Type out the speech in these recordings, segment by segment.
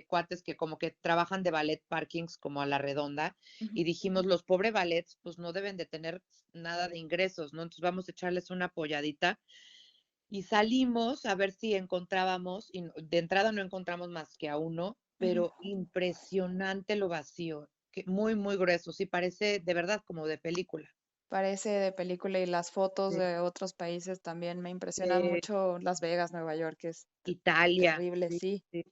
cuates que como que trabajan de ballet parkings como a la redonda Ujú. y dijimos, los pobres ballets pues no deben de tener nada de ingresos, ¿no? Entonces vamos a echarles una apoyadita y salimos a ver si encontrábamos, y de entrada no encontramos más que a uno, Ujú. pero impresionante lo vacío, que muy, muy grueso, sí parece de verdad como de película. Parece de película y las fotos Sí. de otros países también me impresionan De mucho. Las Vegas, Nueva York, que es Italia, terrible, sí, sí. sí,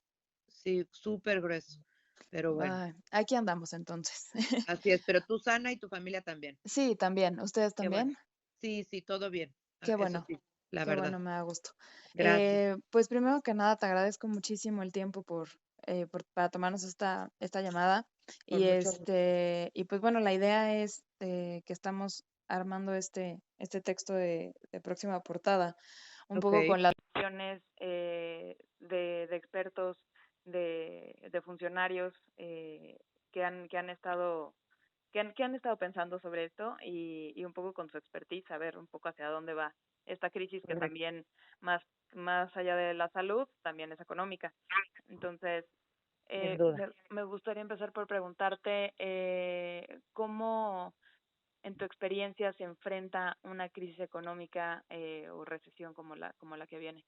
sí, súper grueso, pero bueno, Ay, aquí andamos entonces. así es, pero tú sana y tu familia también. Sí, también. ¿Ustedes Qué bueno. también? Sí, sí, todo bien. Qué Eso bueno, sí, la qué verdad. bueno, me da gusto. Gracias. Pues primero que nada, te agradezco muchísimo el tiempo para tomarnos esta llamada. Con mucho gusto. Y pues bueno, la idea es que estamos armando este texto de próxima portada, un poco Ok. con las opiniones de expertos, de funcionarios que han estado que han estado pensando sobre esto y un poco con su expertise, saber un poco hacia dónde va esta crisis que Correcto, también, más, más allá de la salud, también es económica. Entonces, sin duda. me gustaría empezar por preguntarte cómo en tu experiencia se enfrenta una crisis económica o recesión como la que viene.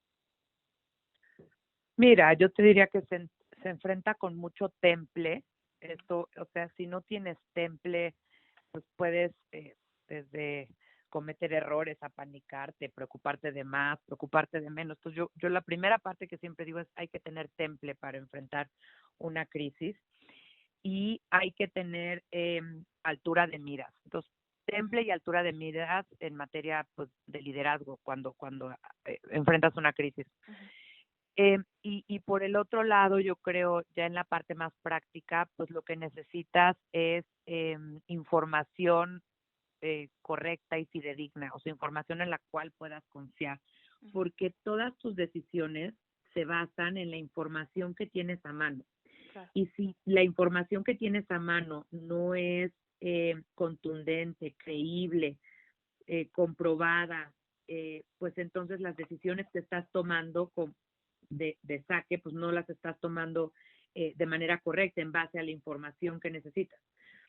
Mira, yo te diría que se enfrenta con mucho temple. Esto, o sea, si no tienes temple, pues puedes desde cometer errores, apanicarte, preocuparte de más, preocuparte de menos. Entonces yo la primera parte que siempre digo es hay que tener temple para enfrentar una crisis y hay que tener altura de miras. Entonces, Ujú, temple y altura de miras en materia pues, de liderazgo cuando enfrentas una crisis. ujú, Y por el otro lado, yo creo, ya en la parte más práctica, pues lo que necesitas es información correcta y fidedigna, o sea, información en la cual puedas confiar, ujú, porque todas tus decisiones se basan en la información que tienes a mano. claro. Y si la información que tienes a mano no es contundente, creíble, comprobada, pues entonces las decisiones que estás tomando de saque, pues no las estás tomando de manera correcta en base a la información que necesitas.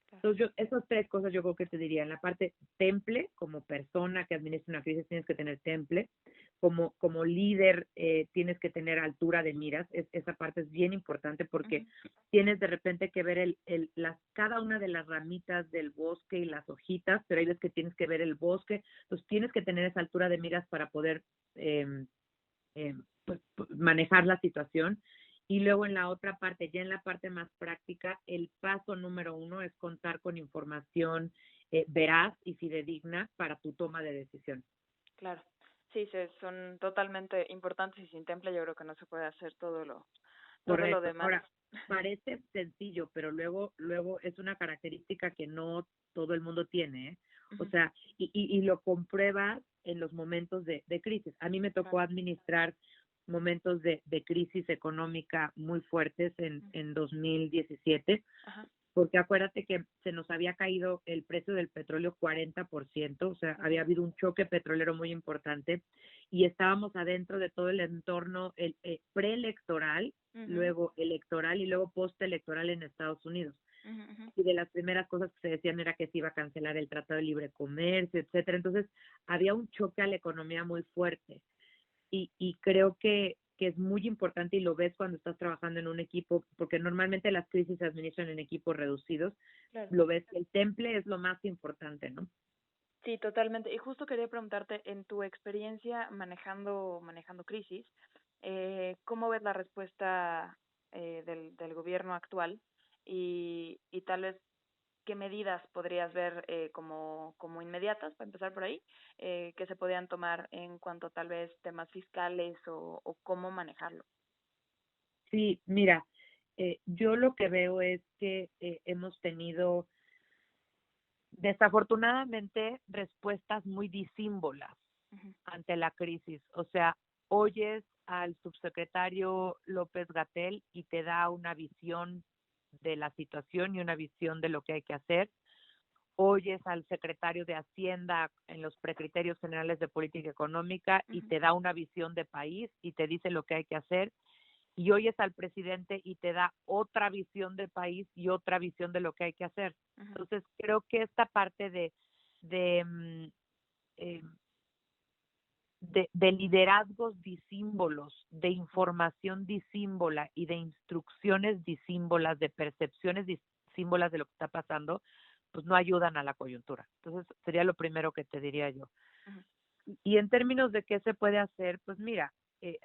Claro. Entonces, esas tres cosas yo creo que te diría. En la parte temple, como persona que administra una crisis, tienes que tener temple. Como líder, tienes que tener altura de miras. Esa parte es bien importante porque Ujú, tienes de repente que ver cada una de las ramitas del bosque y las hojitas, pero hay veces que tienes que ver el bosque. Entonces, tienes que tener esa altura de miras para poder eh, pues, manejar la situación. Y luego en la otra parte, ya en la parte más práctica, el paso número uno es contar con información veraz y fidedigna para tu toma de decisión. claro. Sí, son totalmente importantes y sin temple yo creo que no se puede hacer todo lo Correcto. demás. Ahora, parece sencillo, pero luego es una característica que no todo el mundo tiene, ¿eh? O Ujú, sea, y lo compruebas en los momentos de crisis. A mí me tocó claro. administrar momentos de crisis económica muy fuertes Ujú, en 2017, ajá, porque acuérdate que se nos había caído el precio del petróleo 40%, o sea, había ujú, habido un choque petrolero muy importante y estábamos adentro de todo el entorno preelectoral, ujú, luego electoral y luego postelectoral en Estados Unidos. ujú, ujú, Y de las primeras cosas que se decían era que se iba a cancelar el Tratado de Libre Comercio, etcétera. Entonces, había un choque a la economía muy fuerte y creo que es muy importante y lo ves cuando estás trabajando en un equipo, porque normalmente las crisis se administran en equipos reducidos, claro. lo ves, el temple es lo más importante, ¿no? Sí, totalmente. Y justo quería preguntarte, en tu experiencia manejando crisis, ¿cómo ves la respuesta del gobierno actual? Y tal vez, ¿qué medidas podrías ver como inmediatas, para empezar por ahí, que se podían tomar en cuanto a tal vez temas fiscales o cómo manejarlo? Sí, mira, yo lo que veo es que hemos tenido desafortunadamente respuestas muy disímbolas Ujú, ante la crisis. O sea, oyes al subsecretario López Gatel y te da una visión de la situación y una visión de lo que hay que hacer. Oyes al secretario de Hacienda en los precriterios generales de política económica y ujú, te da una visión de país y te dice lo que hay que hacer. y oyes al presidente y te da otra visión del país y otra visión de lo que hay que hacer. Entonces, creo que esta parte de, mm, eh, de liderazgos disímbolos, de información disímbola y de instrucciones disímbolas, de percepciones disímbolas de lo que está pasando, pues no ayudan a la coyuntura. Entonces, sería lo primero que te diría yo. Y en términos de qué se puede hacer, pues mira,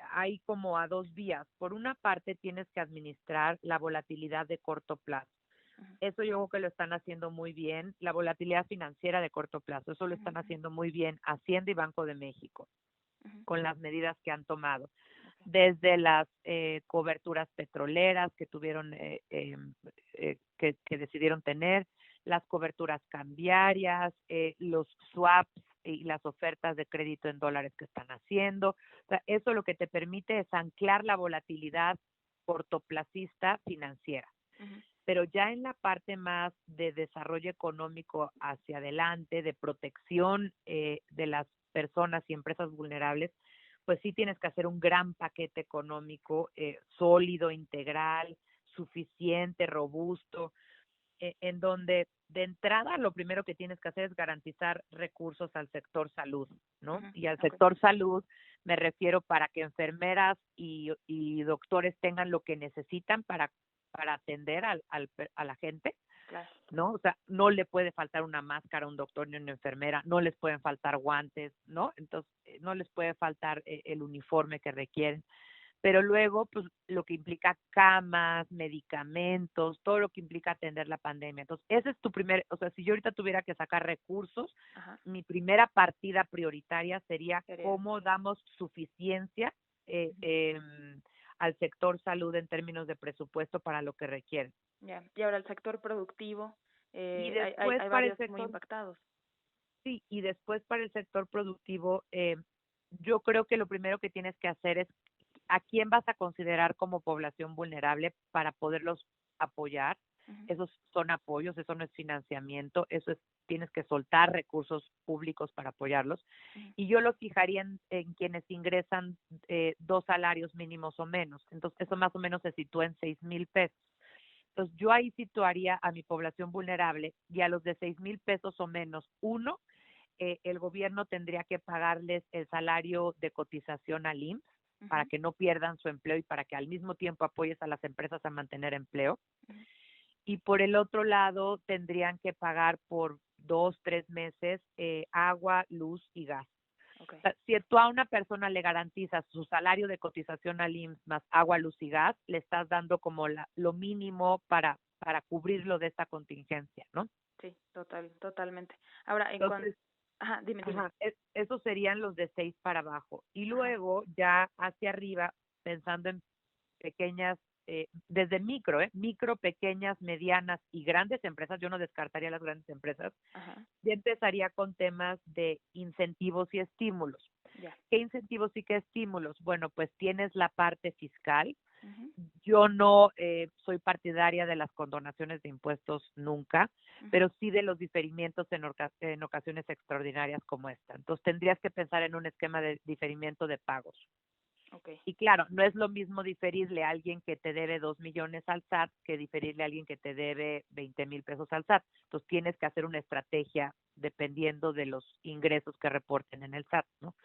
hay como a dos vías. Por una parte, tienes que administrar la volatilidad de corto plazo. Eso yo creo que lo están haciendo muy bien. La volatilidad financiera de corto plazo, eso lo están haciendo muy bien Hacienda y Banco de México con las medidas que han tomado. Desde las coberturas petroleras que tuvieron, que decidieron tener, las coberturas cambiarias, los swaps y las ofertas de crédito en dólares que están haciendo. O sea, eso lo que te permite es anclar la volatilidad cortoplacista financiera. Pero ya en la parte más de desarrollo económico hacia adelante, de protección de las personas y empresas vulnerables, pues sí tienes que hacer un gran paquete económico sólido, integral, suficiente, robusto, en donde de entrada lo primero que tienes que hacer es garantizar recursos al sector salud, ¿no? Y al sector salud me refiero para que enfermeras y doctores tengan lo que necesitan para atender a la gente, ¿no? O sea, no le puede faltar una máscara a un doctor ni una enfermera, no les pueden faltar guantes, ¿no? Entonces, no les puede faltar el uniforme que requieren. Pero luego, pues, lo que implica camas, medicamentos, todo lo que implica atender la pandemia. Entonces, ese es tu primer, o sea, si yo ahorita tuviera que sacar recursos, mi primera partida prioritaria sería cómo damos suficiencia al sector salud en términos de presupuesto para lo que requiere. Ya. Y ahora el sector productivo, Y hay después para el varios muy sector, impactados. sí, y después para el sector productivo, yo creo que lo primero que tienes que hacer es a quién vas a considerar como población vulnerable para poderlos apoyar. Esos son apoyos, eso no es financiamiento, eso es, tienes que soltar recursos públicos para apoyarlos. Y yo lo fijaría en quienes ingresan 2 salarios mínimos o menos. Entonces, eso más o menos se sitúa en 6,000 pesos. Entonces, yo ahí situaría a mi población vulnerable y a los de 6,000 pesos o menos. Uno, el gobierno tendría que pagarles el salario de cotización al IMSS para que no pierdan su empleo y para que al mismo tiempo apoyes a las empresas a mantener empleo. Y por el otro lado, tendrían que pagar por 2, 3 meses agua, luz y gas. O sea, si tú a una persona le garantizas su salario de cotización al IMSS más agua, luz y gas, le estás dando como lo mínimo para cubrirlo de esta contingencia, ¿no? Sí, totalmente. Ahora, en cuanto... Entonces, Ajá, dime. esos serían los de 6 para abajo. Y luego ya hacia arriba, pensando en pequeñas, desde micro, pequeñas, medianas y grandes empresas, yo no descartaría las grandes empresas, ya empezaría con temas de incentivos y estímulos. ¿Qué incentivos y qué estímulos? Bueno, pues tienes la parte fiscal. Yo no soy partidaria de las condonaciones de impuestos nunca, pero sí de los diferimientos en ocasiones extraordinarias como esta. Entonces tendrías que pensar en un esquema de diferimiento de pagos. Y claro, no es lo mismo diferirle a alguien que te debe 2 millones al SAT que diferirle a alguien que te debe 20,000 pesos al SAT. Entonces tienes que hacer una estrategia dependiendo de los ingresos que reporten en el SAT, ¿no?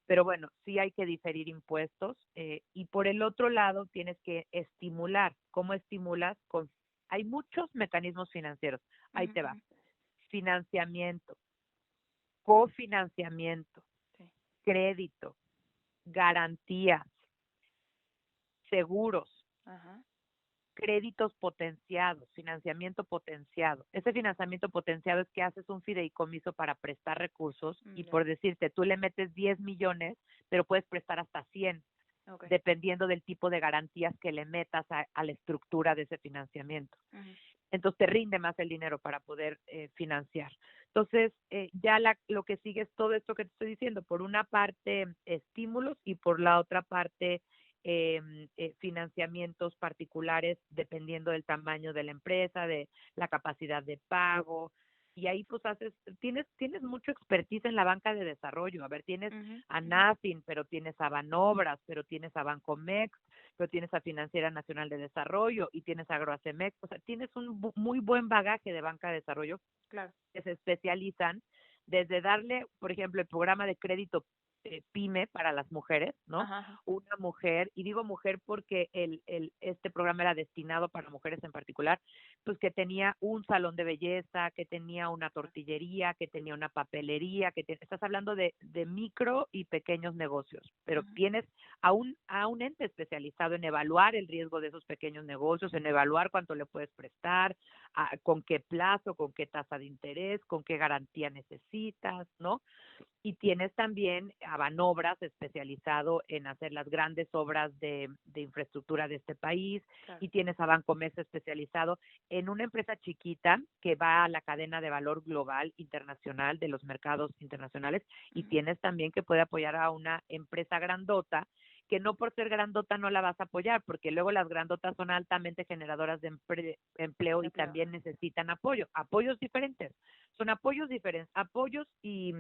Pero bueno, sí hay que diferir impuestos y por el otro lado tienes que estimular. ¿Cómo estimulas? Hay muchos mecanismos financieros. Ahí te va. Financiamiento, cofinanciamiento, crédito, garantías, seguros, créditos potenciados, financiamiento potenciado. Ese financiamiento potenciado es que haces un fideicomiso para prestar recursos y por decirte, tú le metes 10 millones, pero puedes prestar hasta 100, dependiendo del tipo de garantías que le metas a la estructura de ese financiamiento. Entonces te rinde más el dinero para poder financiar. Entonces, ya lo que sigue es todo esto que te estoy diciendo. Por una parte, estímulos y por la otra parte, financiamientos particulares dependiendo del tamaño de la empresa, de la capacidad de pago. Y ahí pues tienes mucho expertise en la banca de desarrollo. A ver, tienes a Nafin, pero tienes a Banobras, pero tienes a Bancomext, pero tienes a Financiera Nacional de Desarrollo y tienes a Agroacemex, o sea, tienes un muy buen bagaje de banca de desarrollo Claro. que se especializan desde darle, por ejemplo, el programa de crédito PYME para las mujeres, ¿no? Ajá, ajá. Una mujer, y digo mujer porque este programa era destinado para mujeres en particular, pues que tenía un salón de belleza, que tenía una tortillería, que tenía una papelería, estás hablando de micro y pequeños negocios, pero Ujú. tienes a un ente especializado en evaluar el riesgo de esos pequeños negocios, en evaluar cuánto le puedes prestar, con qué plazo, con qué tasa de interés, con qué garantía necesitas, ¿no? Y tienes también a Banobras especializado en hacer las grandes obras de infraestructura de este país, Claro. y tienes a Bancomex especializado en una empresa chiquita que va a la cadena de valor global internacional de los mercados internacionales, y Ujú. tienes también que puede apoyar a una empresa grandota que no por ser grandota no la vas a apoyar, porque luego las grandotas son altamente generadoras de empleo De y empleo. también necesitan apoyos diferentes. Son apoyos diferentes, apoyos y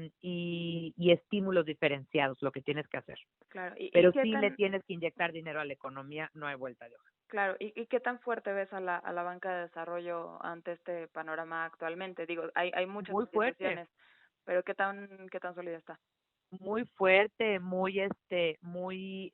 estímulos diferenciados lo que tienes que hacer. Claro. Y Pero qué sí le tan, tienes que inyectar dinero a la economía, no hay vuelta de hoja. claro, y qué tan fuerte ves a la banca de desarrollo ante este panorama actualmente? Digo, hay muchas Muy fuerte, instituciones, pero qué tan sólida está? muy fuerte, muy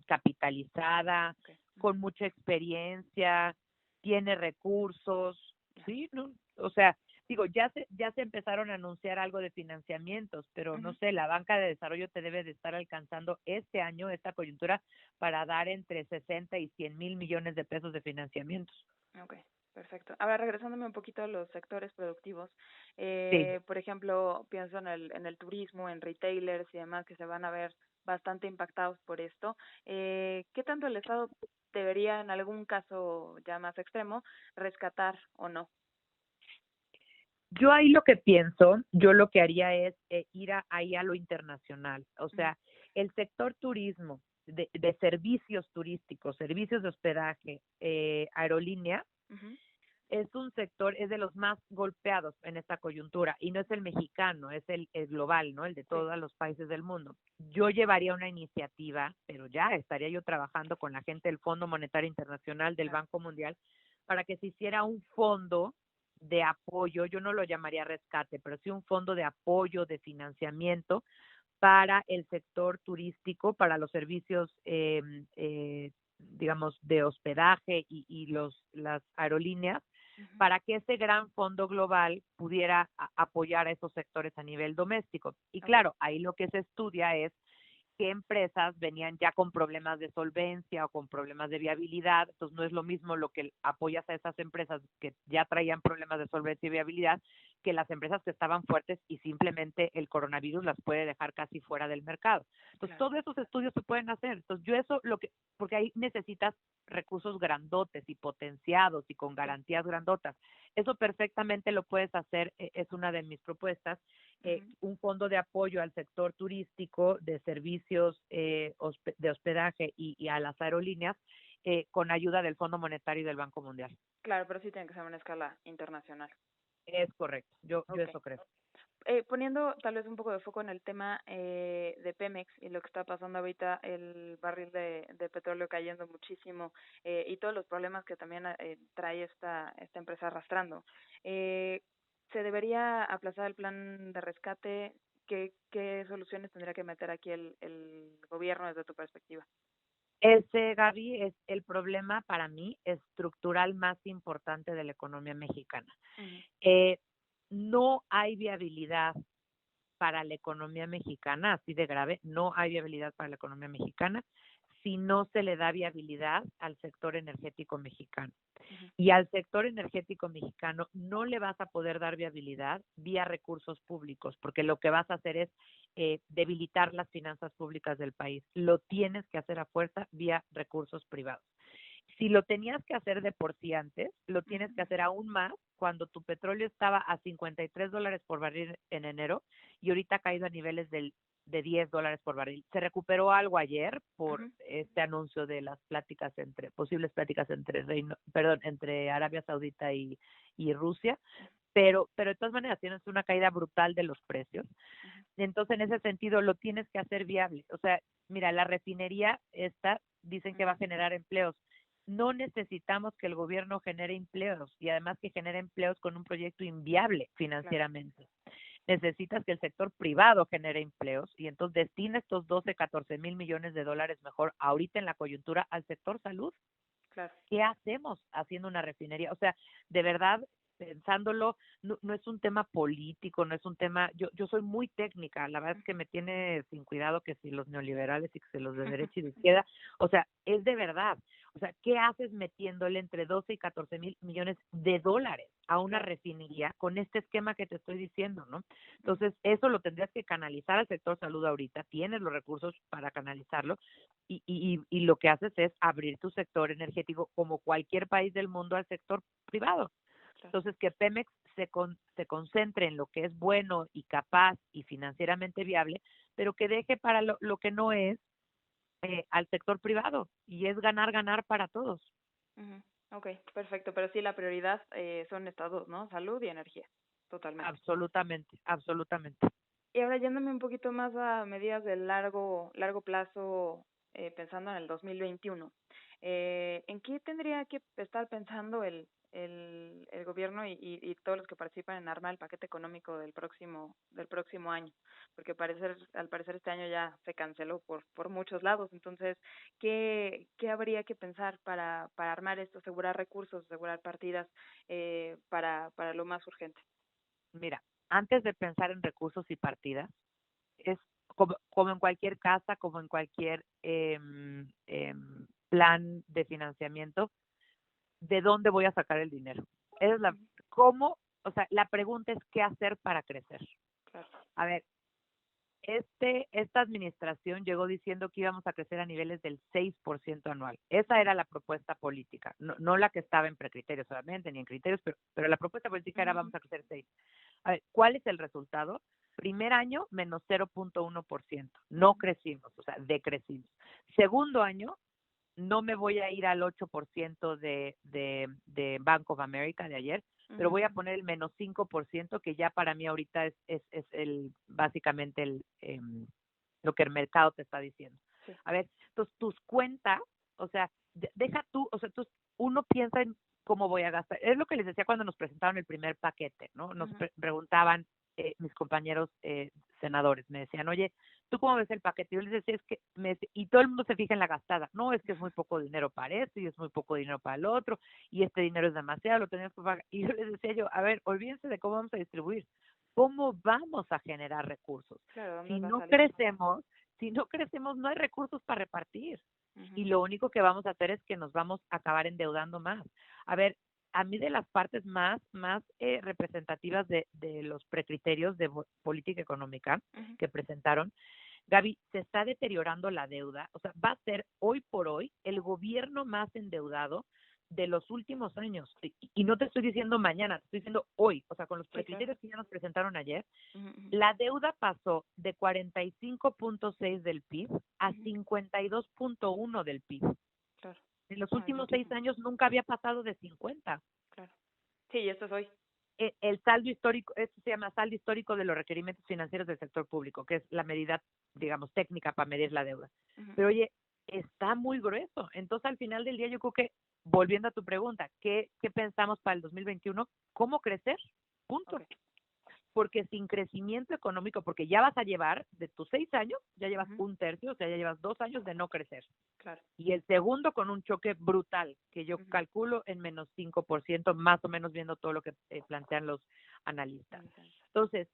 capitalizada, Okay. Ujú. con mucha experiencia, tiene recursos, Ya. ¿sí? ¿No? O sea, digo, ya se empezaron a anunciar algo de financiamientos, pero no Ujú. sé, la banca de desarrollo te debe de estar alcanzando este año, esta coyuntura, para dar entre 60 y 100 mil millones de pesos de financiamientos. Okay, perfecto. Ahora, regresándome un poquito a los sectores productivos, Sí. por ejemplo, pienso en el turismo, en retailers y demás que se van a ver bastante impactados por esto. ¿Qué tanto el Estado debería, en algún caso ya más extremo, rescatar o no? Yo ahí lo que pienso, yo lo que haría es ahí a lo internacional. O Ujú. sea, el sector turismo, de servicios turísticos, servicios de hospedaje, aerolínea, Ujú. es de los más golpeados en esta coyuntura, y no es el mexicano, es el global, ¿no? El de Sí, todos los países del mundo. Yo llevaría una iniciativa, pero ya estaría yo trabajando con la gente del Fondo Monetario Internacional, del claro, Banco Mundial, para que se hiciera un fondo de apoyo, yo no lo llamaría rescate, pero sí un fondo de apoyo, de financiamiento para el sector turístico, para los servicios, digamos, de hospedaje y las aerolíneas, ujú, para que ese gran fondo global pudiera apoyar a esos sectores a nivel doméstico. Y okay, claro, ahí lo que se estudia es qué empresas venían ya con problemas de solvencia o con problemas de viabilidad. Entonces no es lo mismo lo que apoyas a esas empresas que ya traían problemas de solvencia y viabilidad, que las empresas que estaban fuertes y simplemente el coronavirus las puede dejar casi fuera del mercado. Entonces claro, todos esos estudios se pueden hacer. Entonces yo eso porque ahí necesitas recursos grandotes y potenciados y con sí, garantías grandotas. Eso perfectamente lo puedes hacer, es una de mis propuestas, ujú, un fondo de apoyo al sector turístico, de servicios, de hospedaje y a las aerolíneas, con ayuda del Fondo Monetario y del Banco Mundial. claro, pero sí tiene que ser una escala internacional. Es correcto, yo Okay. eso creo. Poniendo tal vez un poco de foco en el tema de Pemex y lo que está pasando ahorita, el barril de petróleo cayendo muchísimo y todos los problemas que también trae esta empresa arrastrando. Eh, ¿Se debería aplazar el plan de rescate? ¿Qué soluciones tendría que meter aquí el gobierno desde tu perspectiva? Ese, Gaby, es el problema para mí estructural más importante de la economía mexicana. Ujú. Eh, no hay viabilidad para la economía mexicana, así de grave, no hay viabilidad para la economía mexicana si no se le da viabilidad al sector energético mexicano. Ujú. Y al sector energético mexicano no le vas a poder dar viabilidad vía recursos públicos, porque lo que vas a hacer es debilitar las finanzas públicas del país. Lo tienes que hacer a fuerza vía recursos privados. Si lo tenías que hacer de por sí antes, lo tienes que Ujú. hacer aún más cuando tu petróleo estaba a $53 por barril en enero y ahorita ha caído a niveles de $10 por barril. Se recuperó algo ayer por Ujú. este anuncio de las posibles pláticas entre Arabia Saudita y Rusia, pero de todas maneras tienes una caída brutal de los precios. Ujú. Entonces, en ese sentido, lo tienes que hacer viable. O sea, mira, la refinería esta dicen que va a generar empleos. No necesitamos que el gobierno genere empleos y además que genere empleos con un proyecto inviable Claro. financieramente. Necesitas que el sector privado genere empleos y entonces destina estos 12, 14 mil millones de dólares mejor ahorita en la coyuntura al sector salud. Claro. ¿Qué hacemos haciendo una refinería? O sea, de verdad, pensándolo, no es un tema político, no es un tema, yo soy muy técnica, la verdad es que me tiene sin cuidado que si los neoliberales y que si los de derecha y de izquierda, o sea, es de verdad. O sea, ¿qué haces metiéndole entre 12 y 14 mil millones de dólares a una Claro. refinería con este esquema que te estoy diciendo, ¿no? Entonces, eso lo tendrías que canalizar al sector salud ahorita, tienes los recursos para canalizarlo, y lo que haces es abrir tu sector energético como cualquier país del mundo al sector privado. Claro. Entonces, que Pemex se concentre en lo que es bueno y capaz y financieramente viable, pero que deje para lo que no es al sector privado y es ganar, ganar para todos. Ujú. Ok, perfecto. Pero sí, la prioridad son estas dos, ¿no? Salud y energía. Totalmente. Absolutamente, absolutamente. Y ahora yéndome un poquito más a medidas de largo plazo, pensando en el 2021, ¿en qué tendría que estar pensando el gobierno y todos los que participan en armar el paquete económico del próximo año? Porque al parecer este año ya se canceló por muchos lados. Entonces, ¿qué habría que pensar para armar esto, asegurar recursos, asegurar partidas para lo más urgente? Mira, antes de pensar en recursos y partidas, es como en cualquier casa, como en cualquier plan de financiamiento, ¿de dónde voy a sacar el dinero? Es Ujú. ¿cómo? O sea, la pregunta es qué hacer para crecer. Claro. A ver, esta administración llegó diciendo que íbamos a crecer a niveles del 6% anual. Esa era la propuesta política, no la que estaba en precriterios solamente, ni en criterios, pero la propuesta política era Ujú. vamos a crecer 6. A ver, ¿cuál es el resultado? Primer año, menos 0.1%. No Ujú. crecimos, o sea, decrecimos. Segundo año, no me voy a ir al 8% de Bank of America de ayer, pero voy a Ujú. poner el menos 5%, que ya para mí ahorita es básicamente lo que el mercado te está diciendo. Sí. A ver, entonces tus cuentas, o sea, deja tú, o sea, uno piensa en cómo voy a gastar. Es lo que les decía cuando nos presentaron el primer paquete, ¿no? Nos Ujú. preguntaban mis compañeros senadores, me decían, oye, ¿tú cómo ves el paquete? Yo les decía, y todo el mundo se fija en la gastada. No, es que es muy poco dinero para esto y es muy poco dinero para el otro y este dinero es demasiado, lo tenemos que pagar. Y yo les decía a ver, olvídense de cómo vamos a distribuir, cómo vamos a generar recursos. Claro, ¿dónde Si va a no salir? crecemos, si no crecemos, no hay recursos para repartir. Ujú. Y lo único que vamos a hacer es que nos vamos a acabar endeudando más. A ver, a mí de las partes más representativas de los precriterios de política económica Ujú. que presentaron, Gaby, se está deteriorando la deuda, o sea, va a ser hoy por hoy el gobierno más endeudado de los últimos años. Y no te estoy diciendo mañana, te estoy diciendo hoy, o sea, con los Sí, claro. precriterios que ya nos presentaron ayer, Ujú. Ujú. la deuda pasó de 45.6 del PIB a Ujú. 52.1 del PIB. Claro. En los No, es últimos 6 muchísimo. años nunca había pasado de 50. Claro. Sí, y esto es hoy. El saldo histórico, esto se llama saldo histórico de los requerimientos financieros del sector público, que es la medida, digamos, técnica para medir la deuda. Ujú. Pero oye, está muy grueso. Entonces, al final del día, yo creo que, volviendo a tu pregunta, ¿qué pensamos para el 2021? ¿Cómo crecer? Punto. Okay. Porque sin crecimiento económico, porque ya vas a llevar, de tus 6 años, ya llevas Ujú. un tercio, o sea, ya llevas 2 años de no crecer. Claro. Y el segundo con un choque brutal, que yo Ujú. calculo en menos 5%, más o menos viendo todo lo que plantean los analistas. Interesante. Entonces,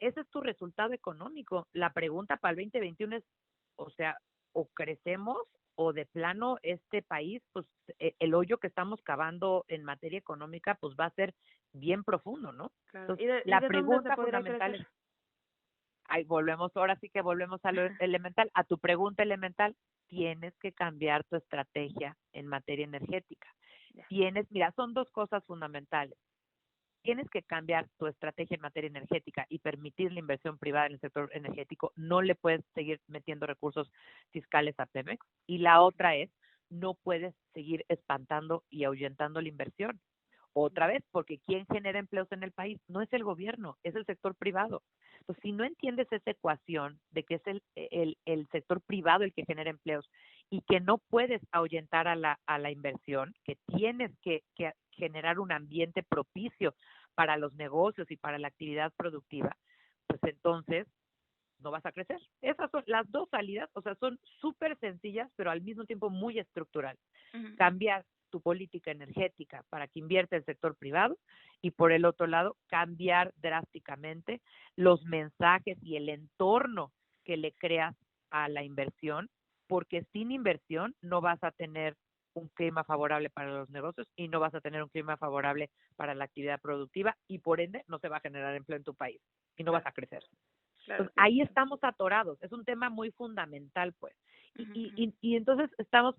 ese es tu resultado económico. La pregunta para el 2021 es, o sea, o crecemos o de plano este país, pues el hoyo que estamos cavando en materia económica, pues va a ser bien profundo, ¿no? Claro. Entonces, Y la de dónde se pregunta podría fundamental crecer? es, ahí volvemos, ahora sí que volvemos a lo elemental, a tu pregunta elemental, tienes que cambiar tu estrategia en materia energética. Ya. Mira, son dos cosas fundamentales. Tienes que cambiar tu estrategia en materia energética y permitir la inversión privada en el sector energético. No le puedes seguir metiendo recursos fiscales a Pemex. Y la otra es, no puedes seguir espantando y ahuyentando la inversión. Otra vez, porque ¿quién genera empleos en el país? No es el gobierno, es el sector privado. Entonces, si no entiendes esa ecuación de que es el sector privado el que genera empleos y que no puedes ahuyentar a la inversión, que tienes que generar un ambiente propicio para los negocios y para la actividad productiva, pues entonces no vas a crecer. Esas son las dos salidas, o sea, son súper sencillas, pero al mismo tiempo muy estructurales. Ujú. Cambiar tu política energética para que invierta el sector privado y por el otro lado, cambiar drásticamente los mensajes y el entorno que le creas a la inversión, porque sin inversión no vas a tener un clima favorable para los negocios y no vas a tener un clima favorable para la actividad productiva y por ende no se va a generar empleo en tu país y no vas Claro, a crecer. claro, Entonces, claro. ahí estamos atorados, es un tema muy fundamental, pues. Ujú, ujú. Y entonces estamos,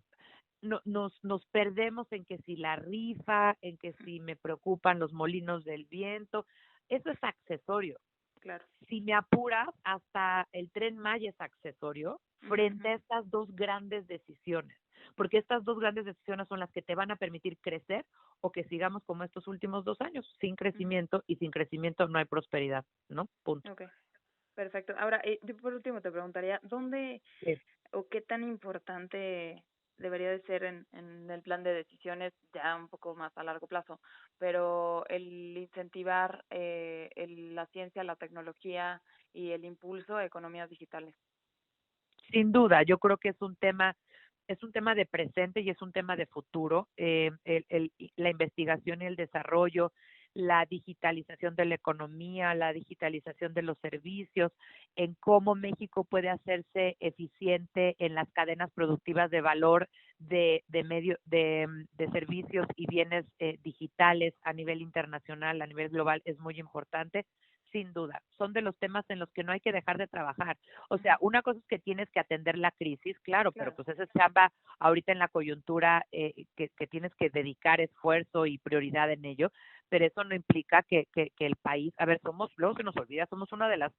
nos perdemos en que si la rifa, en que si me preocupan los molinos del viento, eso es accesorio. Claro. Si me apuras, hasta el Tren Maya es accesorio Ujú, frente ujú. a estas dos grandes decisiones, porque estas dos grandes decisiones son las que te van a permitir crecer o que sigamos como estos últimos 2 años, sin Ujú. crecimiento, y sin crecimiento no hay prosperidad, ¿no? Punto. Okay, perfecto. Ahora, yo por último te preguntaría, ¿dónde Sí. o qué tan importante debería de ser en el plan de decisiones ya un poco más a largo plazo, pero el incentivar la ciencia, la tecnología y el impulso a economías digitales? Sin duda, yo creo que es un tema de presente y es un tema de futuro. La investigación y el desarrollo, la digitalización de la economía, la digitalización de los servicios, en cómo México puede hacerse eficiente en las cadenas productivas de valor de servicios y bienes digitales a nivel internacional, a nivel global, es muy importante. Sin duda, son de los temas en los que no hay que dejar de trabajar. O Ujú. sea, una cosa es que tienes que atender la crisis, claro, pero Claro. pues esa es chamba ahorita en la coyuntura que tienes que dedicar esfuerzo y prioridad en ello, pero eso no implica que el país, a ver, luego se nos olvida, somos una de las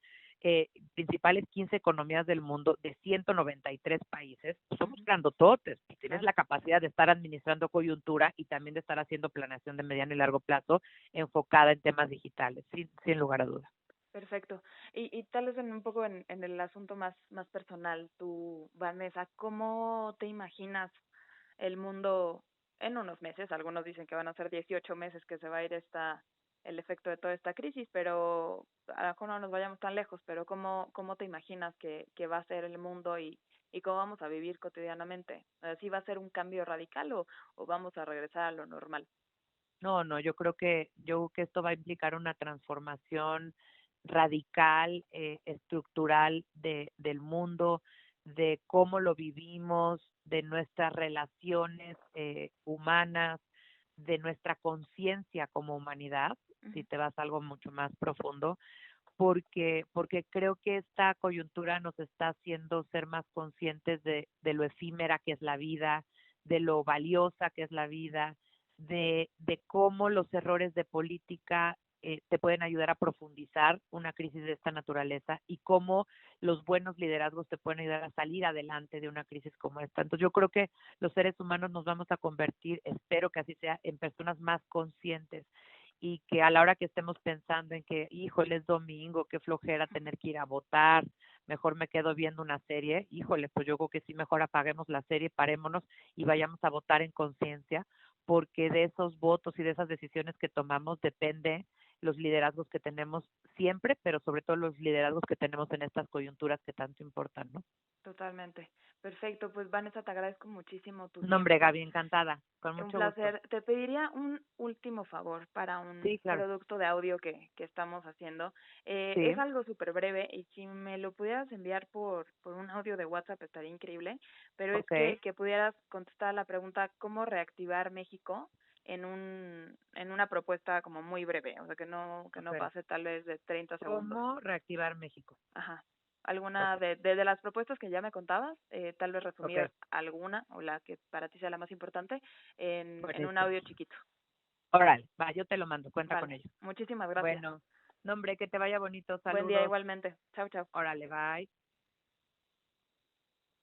principales 15 economías del mundo de 193 países, pues somos Ujú. grandototes, pues tienes Claro. la capacidad de estar administrando coyuntura y también de estar haciendo planeación de mediano y largo plazo enfocada en temas digitales, sin lugar a dudas. Perfecto. Y tal vez en un poco en el asunto más personal, tú, Vanessa, ¿cómo te imaginas el mundo en unos meses? Algunos dicen que van a ser 18 meses que se va a ir el efecto de toda esta crisis, pero a lo mejor no nos vayamos tan lejos, pero ¿cómo te imaginas que va a ser el mundo y cómo vamos a vivir cotidianamente? ¿Sí va a ser un cambio radical o vamos a regresar a lo normal? No, yo creo que esto va a implicar una transformación radical, estructural del mundo, de cómo lo vivimos, de nuestras relaciones humanas, de nuestra conciencia como humanidad, si Ujú. te vas a algo mucho más profundo, porque creo que esta coyuntura nos está haciendo ser más conscientes de lo efímera que es la vida, de lo valiosa que es la vida, de cómo los errores de política te pueden ayudar a profundizar una crisis de esta naturaleza y cómo los buenos liderazgos te pueden ayudar a salir adelante de una crisis como esta. Entonces yo creo que los seres humanos nos vamos a convertir, espero que así sea, en personas más conscientes y que a la hora que estemos pensando en que, híjole, es domingo, qué flojera tener que ir a votar, mejor me quedo viendo una serie, híjole, pues yo creo que sí, mejor apaguemos la serie, parémonos y vayamos a votar en conciencia, porque de esos votos y de esas decisiones que tomamos depende los liderazgos que tenemos siempre, pero sobre todo los liderazgos que tenemos en estas coyunturas que tanto importan, ¿no? Totalmente. Perfecto. Pues Vanessa, te agradezco muchísimo tu No, hombre, tiempo. Gaby, encantada, con Un mucho gusto. placer. Te pediría un último favor para un Sí, claro. producto de audio que estamos haciendo. Sí, Es algo súper breve y si me lo pudieras enviar por un audio de WhatsApp estaría increíble, pero es ok, que pudieras contestar la pregunta ¿cómo reactivar México? En una propuesta como muy breve, o sea, que no ok. pase tal vez de 30 segundos. ¿Cómo reactivar México? Ajá. Ok, Alguna de las propuestas que ya me contabas, tal vez ok, resumir alguna o la que para ti sea la más importante en un buenísimo. audio chiquito. Órale, va, yo te lo mando, cuenta con Vale. ello. Muchísimas gracias. Bueno, no, hombre, que te vaya bonito, Buen día saludos. igualmente. Chao, chao. Órale, bye.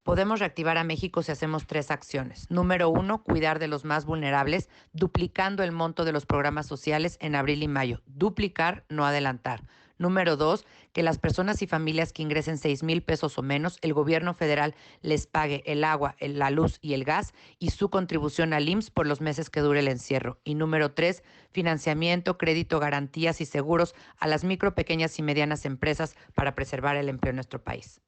Podemos reactivar a México si hacemos tres acciones. Número uno, cuidar de los más vulnerables, duplicando el monto de los programas sociales en abril y mayo. Duplicar, no adelantar. Número 2, que las personas y familias que ingresen 6,000 pesos o menos, el gobierno federal les pague el agua, la luz y el gas y su contribución al IMSS por los meses que dure el encierro. Y número 3, financiamiento, crédito, garantías y seguros a las micro, pequeñas y medianas empresas para preservar el empleo en nuestro país.